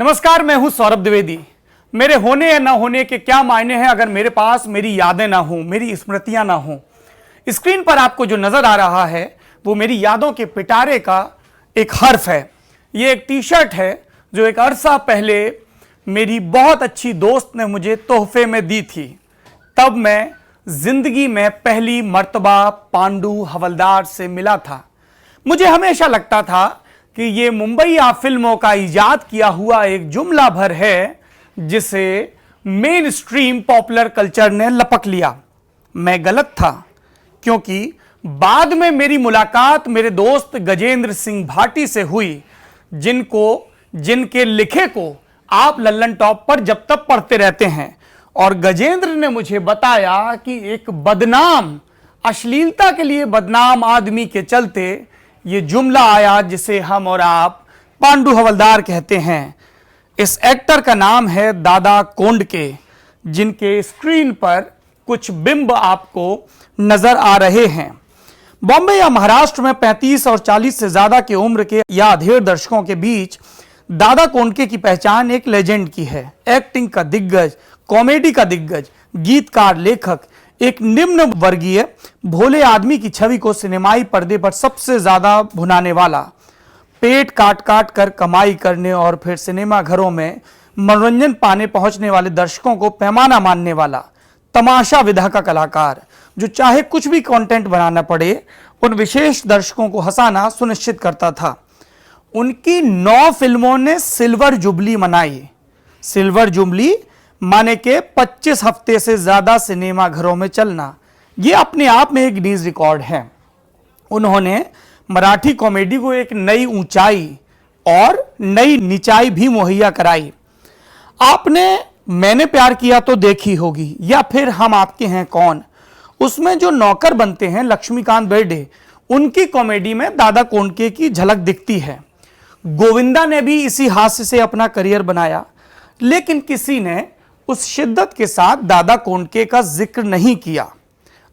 नमस्कार, मैं हूं सौरभ द्विवेदी। मेरे होने या ना होने के क्या मायने हैं अगर मेरे पास मेरी यादें ना हो, मेरी स्मृतियां ना हो। स्क्रीन पर आपको जो नजर आ रहा है वो मेरी यादों के पिटारे का एक हर्फ है। ये एक टी शर्ट है जो एक अरसा पहले मेरी बहुत अच्छी दोस्त ने मुझे तोहफे में दी थी। तब मैं जिंदगी में पहली मर्तबा पांडु हवलदार से मिला था। मुझे हमेशा लगता था कि ये मुंबईया फिल्मों का इजाद किया हुआ एक जुमला भर है जिसे मेन स्ट्रीम पॉपुलर कल्चर ने लपक लिया। मैं गलत था, क्योंकि बाद में मेरी मुलाकात मेरे दोस्त गजेंद्र सिंह भाटी से हुई, जिनके लिखे को आप लल्लन टॉप पर जब तक पढ़ते रहते हैं। और गजेंद्र ने मुझे बताया कि एक बदनाम, अश्लीलता के लिए बदनाम आदमी के चलते ये जुमला आया जिसे हम और आप पांडु हवलदार कहते हैं। इस एक्टर का नाम है दादा कोंडके, जिनके स्क्रीन पर कुछ बिंब आपको नजर आ रहे हैं। बॉम्बे या महाराष्ट्र में 35 और 40 से ज्यादा की उम्र के या अधेड़ दर्शकों के बीच दादा कोंडके की पहचान एक लेजेंड की है। एक्टिंग का दिग्गज, कॉमेडी का दिग्गज, गीतकार, लेखक, एक निम्न वर्गीय भोले आदमी की छवि को सिनेमाई पर्दे पर सबसे ज्यादा भुनाने वाला, पेट काट काट कर कमाई करने और फिर सिनेमा घरों में मनोरंजन पाने पहुंचने वाले दर्शकों को पैमाना मानने वाला, तमाशा विधा का कलाकार, जो चाहे कुछ भी कंटेंट बनाना पड़े उन विशेष दर्शकों को हंसाना सुनिश्चित करता था। उनकी 9 फिल्मों ने सिल्वर जुबली मनाई। सिल्वर जुबली माने के 25 हफ्ते से ज्यादा सिनेमा घरों में चलना, यह अपने आप में एक गिनीज रिकॉर्ड है। उन्होंने मराठी कॉमेडी को एक नई ऊंचाई और नई निचाई भी मुहैया कराई। आपने मैंने प्यार किया तो देखी होगी, या फिर हम आपके हैं कौन। उसमें जो नौकर बनते हैं लक्ष्मीकांत बेर्डे, उनकी कॉमेडी में दादा कोंडके की झलक दिखती है। गोविंदा ने भी इसी हास्य से अपना करियर बनाया, लेकिन किसी ने उस शिद्दत के साथ दादा कोंडके का जिक्र नहीं किया।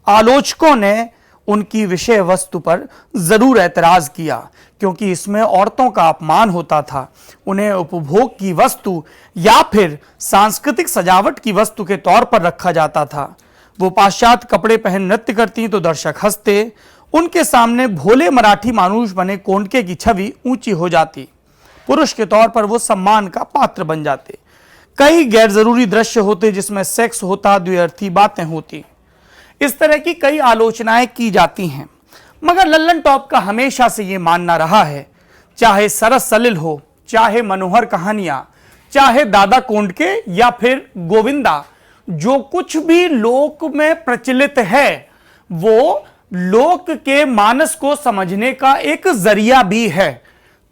आलोचकों ने उनकी विषय वस्तु पर जरूर ऐतराज किया, क्योंकि इसमें औरतों का अपमान होता था। उन्हें उपभोग की वस्तु या फिर सांस्कृतिक सजावट की वस्तु के तौर पर रखा जाता था। वो पाश्चात्य कपड़े पहन नृत्य करती तो दर्शक हंसते। उनके सामने भोले मराठी मानुष बने कोंडके की छवि ऊंची हो जाती। पुरुष के तौर पर वो सम्मान का पात्र बन जाते। कई गैर जरूरी दृश्य होते जिसमें सेक्स होता, द्व्यर्थी बातें होती। इस तरह की कई आलोचनाएं की जाती हैं, मगर लल्लन टॉप का हमेशा से ये मानना रहा है, चाहे सरस सलिल हो, चाहे मनोहर कहानियां, चाहे दादा कोंडके या फिर गोविंदा, जो कुछ भी लोक में प्रचलित है वो लोक के मानस को समझने का एक जरिया भी है।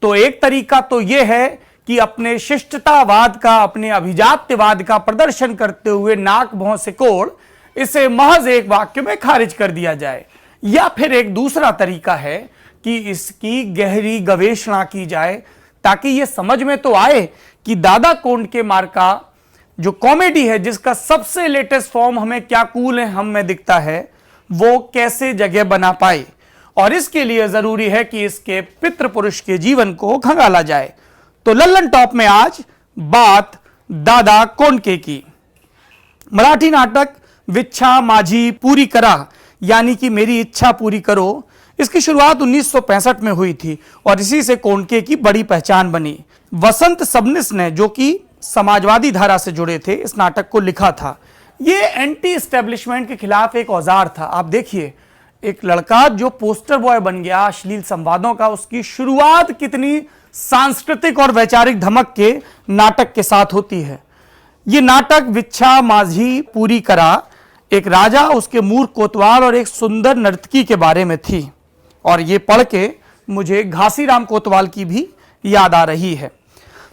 तो एक तरीका तो यह है कि अपने शिष्टतावाद का, अपने अभिजात्यवाद का प्रदर्शन करते हुए नाक भौं सिकोड़ इसे महज एक वाक्य में खारिज कर दिया जाए, या फिर एक दूसरा तरीका है कि इसकी गहरी गवेषणा की जाए, ताकि यह समझ में तो आए कि दादा कोंडके मार्का जो कॉमेडी है, जिसका सबसे लेटेस्ट फॉर्म हमें क्या कूल है हम में दिखता है, वो कैसे जगह बना पाए। और इसके लिए जरूरी है कि इसके पितृ पुरुष के जीवन को खंगाला जाए। तो लल्लन टॉप में आज बात दादा कोंडके की। मराठी नाटक विच्छा माझी पूरी करा, यानी कि मेरी इच्छा पूरी करो, इसकी शुरुआत 1965 में हुई थी और इसी से कोंडके की बड़ी पहचान बनी। वसंत सबनिस ने, जो कि समाजवादी धारा से जुड़े थे, इस नाटक को लिखा था। यह एंटी एस्टेब्लिशमेंट के खिलाफ एक औजार था। आप देखिए, एक लड़का जो पोस्टर बॉय बन गया अश्लील संवादों का, उसकी शुरुआत कितनी सांस्कृतिक और वैचारिक धमक के नाटक के साथ होती है। यह नाटक विच्छा माझी पूरी करा एक राजा, उसके मूर्ख कोतवाल और एक सुंदर नर्तकी के बारे में थी। और यह पढ़ के मुझे घासीराम कोतवाल की भी याद आ रही है।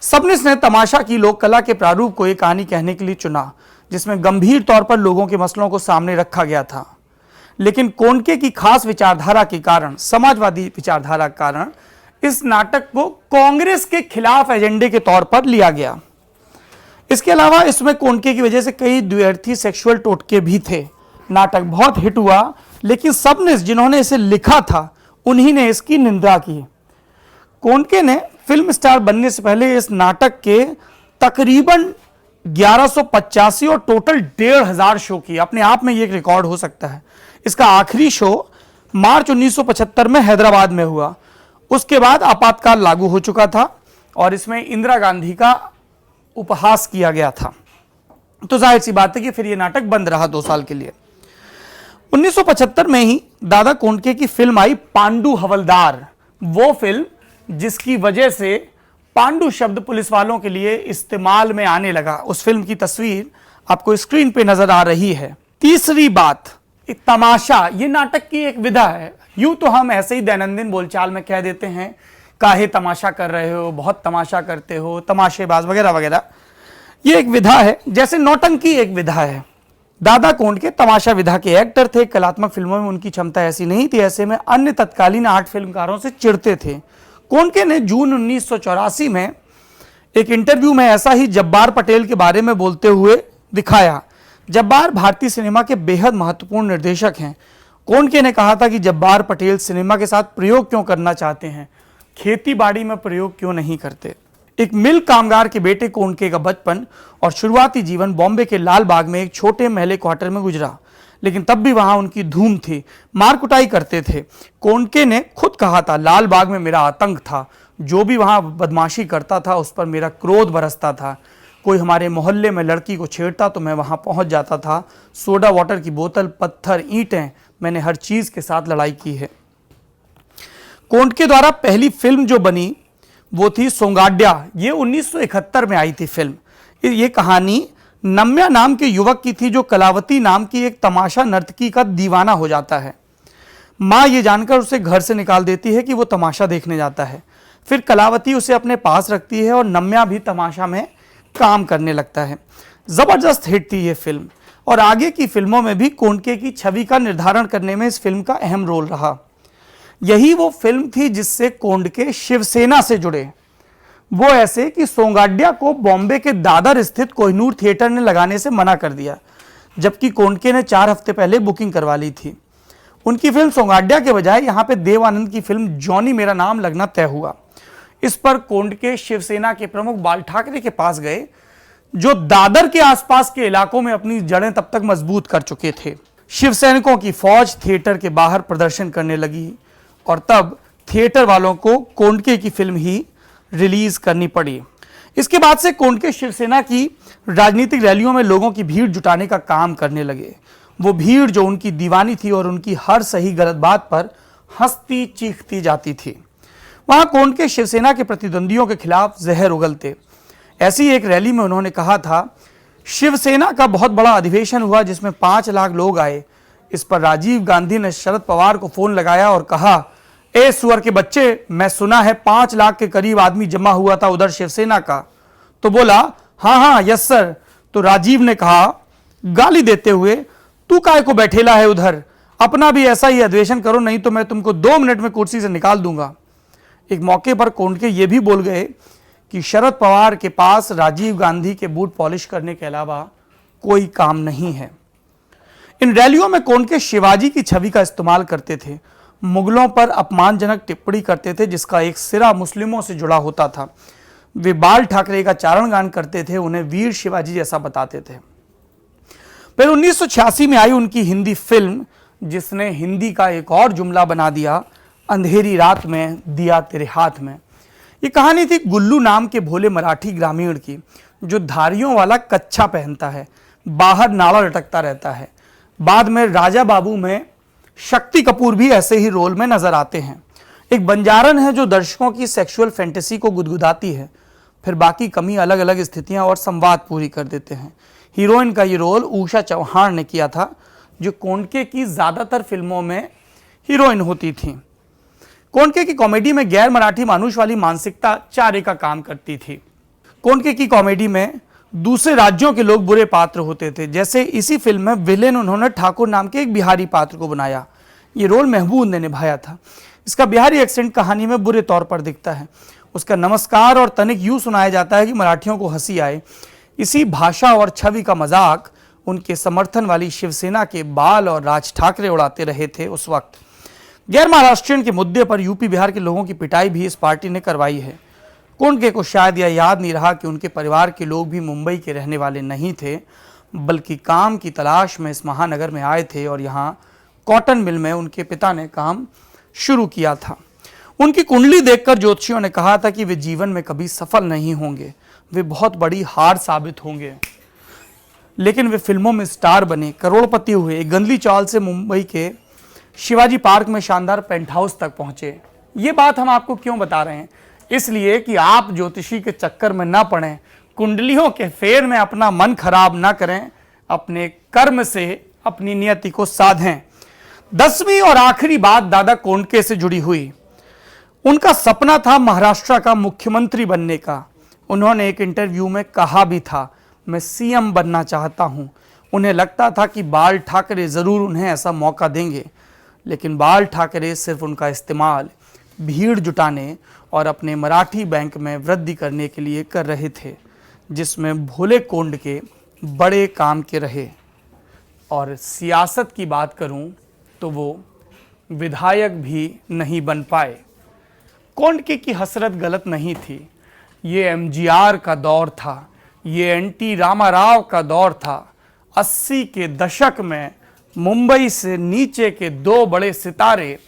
सबनिस ने तमाशा की लोक कला के प्रारूप को एक कहानी कहने के लिए चुना, जिसमें गंभीर तौर पर लोगों के मसलों को सामने रखा गया था। लेकिन कोंडके की खास विचारधारा के कारण, समाजवादी विचारधारा के कारण, इस नाटक को कांग्रेस के खिलाफ एजेंडे के तौर पर लिया गया। इसके अलावा इसमें कोंडके की वजह से कई द्व्यर्थी सेक्सुअल टोटके भी थे। नाटक बहुत हिट हुआ, लेकिन सबनिस, जिन्होंने इसे लिखा था, उन्हीं ने इसकी निंदा की। कोंडके ने फिल्म स्टार बनने से पहले इस नाटक के तकरीबन 1185 और टोटल 1500 शो किए। अपने आप में ये एक रिकॉर्ड हो सकता है। इसका आखिरी शो मार्च 1975 में हैदराबाद में हुआ। उसके बाद आपातकाल लागू हो चुका था और इसमें इंदिरा गांधी का उपहास किया गया था, तो जाहिर सी बात है कि फिर यह नाटक बंद रहा 2 साल के लिए। 1975 में ही दादा कोंडके की फिल्म आई पांडु हवलदार, वो फिल्म जिसकी वजह से पांडु शब्द पुलिस वालों के लिए इस्तेमाल में आने लगा। उस फिल्म की तस्वीर आपको स्क्रीन पे नजर आ रही है। तीसरी बात, तमाशा ये नाटक की एक विधा है। यूं तो हम ऐसे ही दैनंदिन बोलचाल में कह देते हैं काहे तमाशा कर रहे हो, बहुत तमाशा करते हो, तमाशेबाज वगैरह वगैरह। ये एक विधा है, जैसे नौटंकी एक विधा है। दादा कोंडके तमाशा विधा के एक्टर थे। कलात्मक फिल्मों में उनकी क्षमता ऐसी नहीं थी, ऐसे में अन्य तत्कालीन आर्ट फिल्मकारों से चिढ़ते थे। कोंडके ने जून 1984 में एक इंटरव्यू में ऐसा ही जब्बार पटेल के बारे में बोलते हुए दिखाया। जब्बार भारतीय सिनेमा के बेहद महत्वपूर्ण निर्देशक हैं। कोंडके ने कहा था कि जब्बार पटेल सिनेमा के साथ प्रयोग क्यों करना चाहते हैं, खेती बाड़ी में प्रयोग क्यों नहीं करते। एक मिल कामगार के बेटे कोंडके का बचपन और शुरुआती जीवन बॉम्बे के लाल बाग में एक छोटे महले क्वार्टर में गुजरा, लेकिन तब भी वहां उनकी धूम थी, मार कुटाई करते थे। कोंडके ने खुद कहा था, लाल बाग में मेरा आतंक था, जो भी वहां बदमाशी करता था उस पर मेरा क्रोध बरसता था। कोई हमारे मोहल्ले में लड़की को छेड़ता तो मैं वहां पहुंच जाता था। सोडा वाटर की बोतल, पत्थर, ईंटें, मैंने हर चीज के साथ लड़ाई की है। कोंडके द्वारा पहली फिल्म जो बनी वो थी सोंगाड्या। ये 1971 में आई थी फिल्म। ये कहानी नम्या नाम के युवक की थी जो कलावती नाम की एक तमाशा नर्तकी का दीवाना हो जाता है। माँ ये जानकर उसे घर से निकाल देती है कि वो तमाशा देखने जाता है। फिर कलावती उसे अपने पास रखती है और नम्या भी तमाशा में काम करने लगता है। जबरदस्त हिट थी ये फिल्म और आगे की फिल्मों में भी कोंडके की छवि का निर्धारण करने में इस फिल्म का अहम रोल रहा। यही वो फिल्म थी जिससे कोंडके शिवसेना से जुड़े। वो ऐसे कि सोंगाड्या को बॉम्बे के दादर स्थित कोहिनूर थिएटर ने लगाने से मना कर दिया, जबकि कोंडके ने 4 हफ्ते पहले बुकिंग करवा ली थी। उनकी फिल्म सोंगाड्या के बजाय यहां पे देव आनंद की फिल्म जॉनी मेरा नाम लगना तय हुआ। इस पर कोंडके शिवसेना के प्रमुख बाल ठाकरे के पास गए, जो दादर के आसपास के इलाकों में अपनी जड़ें तब तक मजबूत कर चुके थे। शिवसैनिकों की फौज थिएटर के बाहर प्रदर्शन करने लगी और तब थिएटर वालों को कोंडके की फिल्म ही रिलीज करनी पड़ी। इसके बाद से कोंडके शिवसेना की राजनीतिक रैलियों में लोगों की भीड़ जुटाने का काम करने लगे। वो भीड़ जो उनकी दीवानी थी और उनकी हर सही गलत बात पर हंसती चीखती जाती थी। वहां कोंडके शिवसेना के प्रतिद्वंदियों के खिलाफ जहर उगलते। ऐसी एक रैली में उन्होंने कहा था, शिवसेना का बहुत बड़ा अधिवेशन हुआ जिसमें 5 लाख लोग आए। इस पर राजीव गांधी ने शरद पवार को फोन लगाया और कहा, ए सुअर के बच्चे, मैं सुना है 5 लाख के करीब आदमी जमा हुआ था उधर शिवसेना का। तो बोला, हाँ हाँ यस सर। तो राजीव ने कहा गाली देते हुए, तू काय को बैठेला है उधर, अपना भी ऐसा ही अधिवेशन करो, नहीं तो मैं तुमको 2 मिनट में कुर्सी से निकाल दूंगा। एक मौके पर कोंडके ये भी बोल गए कि शरद पवार के पास राजीव गांधी के बूट पॉलिश करने के अलावा कोई काम नहीं है। इन रैलियों में कोंडके शिवाजी की छवि का इस्तेमाल करते थे, मुगलों पर अपमानजनक टिप्पणी करते थे जिसका एक सिरा मुस्लिमों से जुड़ा होता था। वे बाल ठाकरे का चारण गान करते थे, उन्हें वीर शिवाजी जैसा बताते थे। फिर 1986 में आई उनकी हिंदी फिल्म जिसने हिंदी का एक और जुमला बना दिया, अंधेरी रात में दिया तेरे हाथ में। ये कहानी थी गुल्लू नाम के भोले मराठी ग्रामीण की, जो धारियों वाला कच्छा पहनता है, बाहर नाड़ा लटकता रहता है। बाद में राजा बाबू में शक्ति कपूर भी ऐसे ही रोल में नजर आते हैं। एक बंजारन है जो दर्शकों की सेक्सुअल फैंटेसी को गुदगुदाती है, फिर बाकी कमी अलग अलग स्थितियां और संवाद पूरी कर देते हैं। हीरोइन का ये रोल उषा चौहान ने किया था, जो कोंडके की ज्यादातर फिल्मों में हीरोइन होती थी। कोंडके की कॉमेडी में गैर मराठी मानुष वाली मानसिकता चारे का काम करती थी। कोंडके की कॉमेडी में दूसरे राज्यों के लोग बुरे पात्र होते थे। जैसे इसी फिल्म में विलेन उन्होंने ठाकुर नाम के एक बिहारी पात्र को बनाया। ये रोल महबूब ने निभाया था। इसका बिहारी एक्सेंट कहानी में बुरे तौर पर दिखता है। उसका नमस्कार और तनिक यूं सुनाया जाता है कि मराठियों को हंसी आए। इसी भाषा और छवि का मजाक उनके समर्थन वाली शिवसेना के बाल और राज ठाकरे उड़ाते रहे थे उस वक्त। गैर महाराष्ट्रियन के मुद्दे पर यूपी बिहार के लोगों की पिटाई भी इस पार्टी ने करवाई है। कोंडके को शायद यह याद नहीं रहा कि उनके परिवार के लोग भी मुंबई के रहने वाले नहीं थे, बल्कि काम की तलाश में इस महानगर में आए थे और यहाँ कॉटन मिल में उनके पिता ने काम शुरू किया था। उनकी कुंडली देखकर ज्योतिषियों ने कहा था कि वे जीवन में कभी सफल नहीं होंगे, वे बहुत बड़ी हार साबित होंगे। लेकिन वे फिल्मों में स्टार बने, करोड़पति हुए, एक गंदली चाल से मुंबई के शिवाजी पार्क में शानदार पेंट हाउस तक पहुंचे। ये बात हम आपको क्यों बता रहे हैं? इसलिए कि आप ज्योतिषी के चक्कर में ना पड़ें, कुंडलियों के फेर में अपना मन खराब ना करें, अपने कर्म से अपनी नियति को साधें। 10वीं और आखिरी बात दादा कोंडके से जुड़ी हुई। उनका सपना था महाराष्ट्र का मुख्यमंत्री बनने का। उन्होंने एक इंटरव्यू में कहा भी था, मैं सीएम बनना चाहता हूं। उन्हें लगता था कि बाल ठाकरे जरूर उन्हें ऐसा मौका देंगे, लेकिन बाल ठाकरे सिर्फ उनका इस्तेमाल भीड़ जुटाने और अपने मराठी बैंक में वृद्धि करने के लिए कर रहे थे, जिसमें भोले कोंडके बड़े काम के रहे। और सियासत की बात करूं तो वो विधायक भी नहीं बन पाए। कोंडके की हसरत गलत नहीं थी। ये एमजीआर का दौर था, ये एनटी रामाराव का दौर था। 80 के दशक में मुंबई से नीचे के दो बड़े सितारे,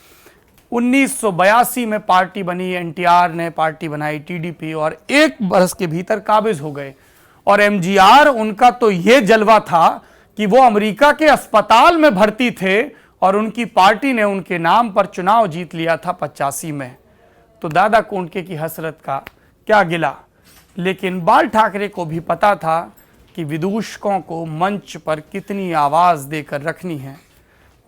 1982 में पार्टी बनी, एनटीआर ने पार्टी बनाई टीडीपी, और एक बरस के भीतर काबिज हो गए। और एमजीआर, उनका तो ये जलवा था कि वो अमेरिका के अस्पताल में भर्ती थे और उनकी पार्टी ने उनके नाम पर चुनाव जीत लिया था 85 में। तो दादा कोंडके की हसरत का क्या गिला। लेकिन बाल ठाकरे को भी पता था कि विदूषकों को मंच पर कितनी आवाज देकर रखनी है।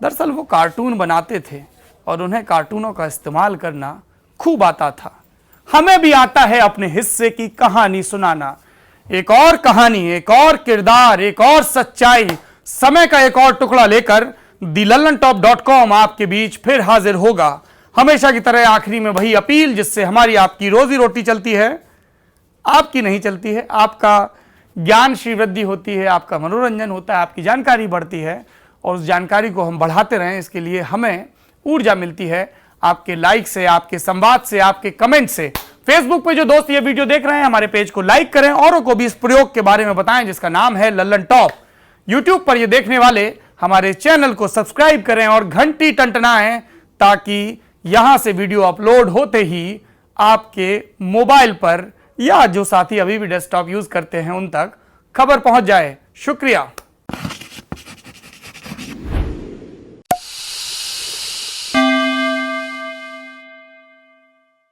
दरअसल वो कार्टून बनाते थे और उन्हें कार्टूनों का इस्तेमाल करना खूब आता था। हमें भी आता है अपने हिस्से की कहानी सुनाना। एक और कहानी, एक और किरदार, एक और सच्चाई, समय का एक और टुकड़ा लेकर thelallanTop.com आपके बीच फिर हाजिर होगा। हमेशा की तरह आखिरी में वही अपील जिससे हमारी आपकी रोजी रोटी चलती है, आपकी नहीं चलती है। आपका ज्ञान श्रीवृद्धि होती है, आपका मनोरंजन होता है, आपकी जानकारी बढ़ती है, और उस जानकारी को हम बढ़ाते रहें, इसके लिए हमें ऊर्जा मिलती है आपके लाइक से, आपके संवाद से, आपके कमेंट से। फेसबुक पे जो दोस्त ये वीडियो देख रहे हैं, हमारे पेज को लाइक करें, औरों को भी इस प्रयोग के बारे में बताएं जिसका नाम है लल्लन टॉप। यूट्यूब पर ये देखने वाले हमारे चैनल को सब्सक्राइब करें और घंटी टंटनाएं, ताकि यहां से वीडियो अपलोड होते ही आपके मोबाइल पर या जो साथी अभी भी डेस्कटॉप यूज करते हैं उन तक खबर पहुंच जाए। शुक्रिया।